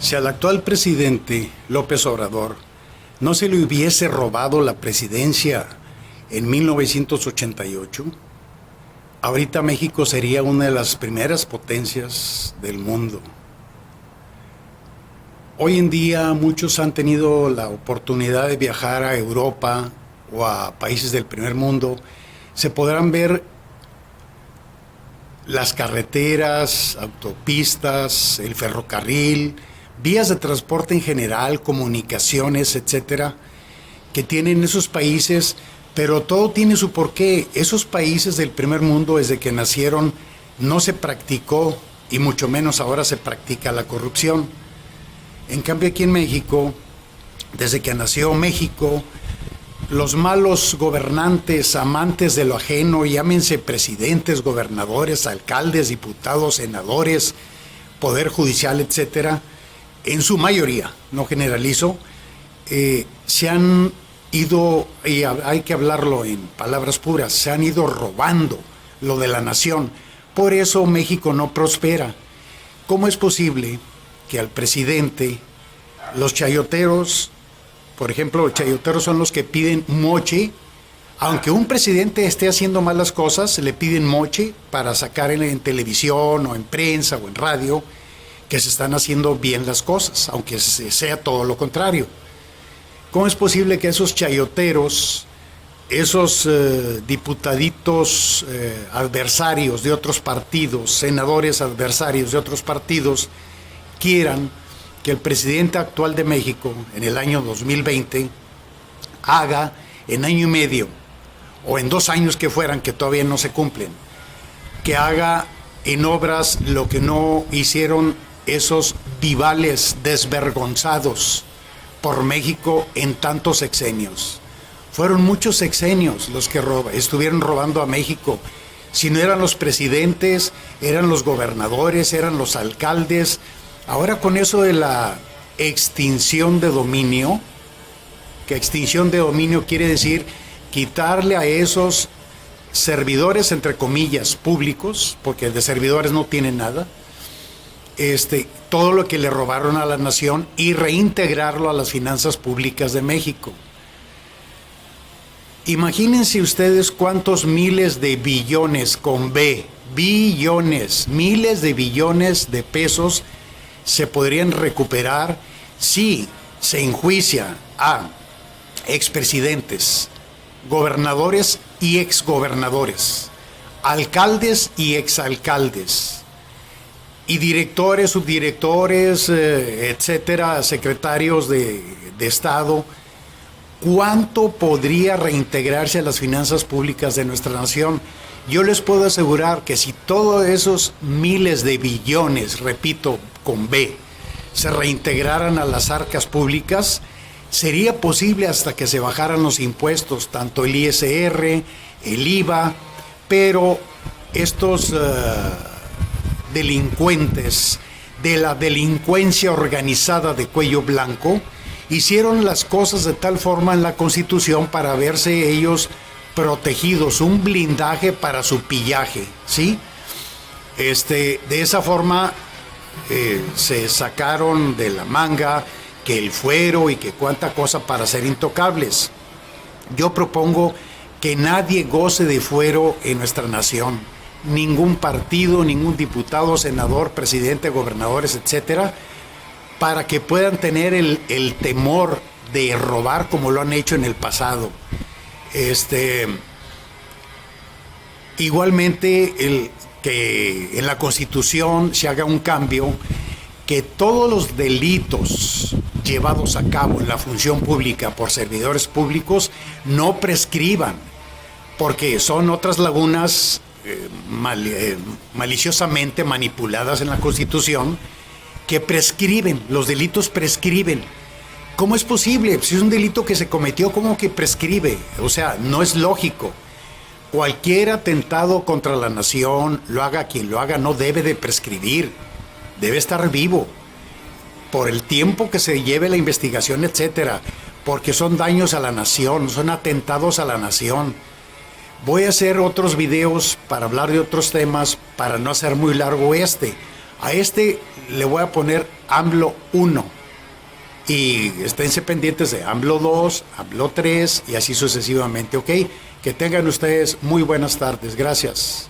Si al actual presidente López Obrador no se le hubiese robado la presidencia en 1988, ahorita México sería una de las primeras potencias del mundo. Hoy en día muchos han tenido la oportunidad de viajar a Europa o a países del primer mundo. Se podrán ver las carreteras, autopistas, el ferrocarril, vías de transporte en general, comunicaciones, etcétera, que tienen esos países, pero todo tiene su porqué. Esos países del primer mundo, desde que nacieron, no se practicó, y mucho menos ahora se practica la corrupción. En cambio, aquí en México, desde que nació México, los malos gobernantes, amantes de lo ajeno, llámense presidentes, gobernadores, alcaldes, diputados, senadores, poder judicial, etcétera, en su mayoría, no generalizo, se han ido, y hay que hablarlo en palabras puras, se han ido robando lo de la nación. Por eso México no prospera. ¿Cómo es posible que al presidente, los chayoteros, por ejemplo, los chayoteros son los que piden moche, aunque un presidente esté haciendo malas cosas, le piden moche para sacar en televisión o en prensa o en radio que se están haciendo bien las cosas, aunque sea todo lo contrario? ¿Cómo es posible que esos chayoteros, esos diputaditos adversarios de otros partidos, senadores adversarios de otros partidos, quieran que el presidente actual de México en el año 2020 haga en año y medio o en 2 años que fueran, que todavía no se cumplen, que haga en obras lo que no hicieron esos vivales desvergonzados por México en tantos sexenios? Fueron muchos sexenios los que estuvieron robando a México. Si no eran los presidentes, eran los gobernadores, eran los alcaldes. Ahora con eso de la extinción de dominio, que extinción de dominio quiere decir quitarle a esos servidores, entre comillas, públicos, porque de servidores no tienen nada, todo lo que le robaron a la nación y reintegrarlo a las finanzas públicas de México. Imagínense ustedes cuántos miles de billones, con B, billones, miles de billones de pesos se podrían recuperar si se enjuicia a expresidentes, gobernadores y exgobernadores, alcaldes y exalcaldes, y directores, subdirectores, etcétera, secretarios de Estado. ¿Cuánto podría reintegrarse a las finanzas públicas de nuestra nación? Yo les puedo asegurar que si todos esos miles de billones, repito, con B, se reintegraran a las arcas públicas, sería posible hasta que se bajaran los impuestos, tanto el ISR, el IVA, pero estos delincuentes de la delincuencia organizada de cuello blanco hicieron las cosas de tal forma en la Constitución para verse ellos protegidos, un blindaje para su pillaje, ¿sí? De esa forma se sacaron de la manga que el fuero y que cuánta cosa para ser intocables. Yo propongo que nadie goce de fuero en nuestra nación, ningún partido, ningún diputado, senador, presidente, gobernadores, etcétera, para que puedan tener el temor de robar como lo han hecho en el pasado. Igualmente, que en la Constitución se haga un cambio, que todos los delitos llevados a cabo en la función pública por servidores públicos no prescriban, porque son otras lagunas maliciosamente manipuladas en la Constitución que prescriben, los delitos prescriben. ¿Cómo es posible? Si es un delito que se cometió, ¿cómo que prescribe? O sea, no es lógico. Cualquier atentado contra la nación, lo haga quien lo haga, no debe de prescribir, debe estar vivo por el tiempo que se lleve la investigación, etcétera, porque son daños a la nación, son atentados a la nación. Voy a hacer otros videos para hablar de otros temas, para no hacer muy largo A este le voy a poner AMLO 1. Y esténse pendientes de AMLO 2, AMLO 3 y así sucesivamente, ¿ok? Que tengan ustedes muy buenas tardes. Gracias.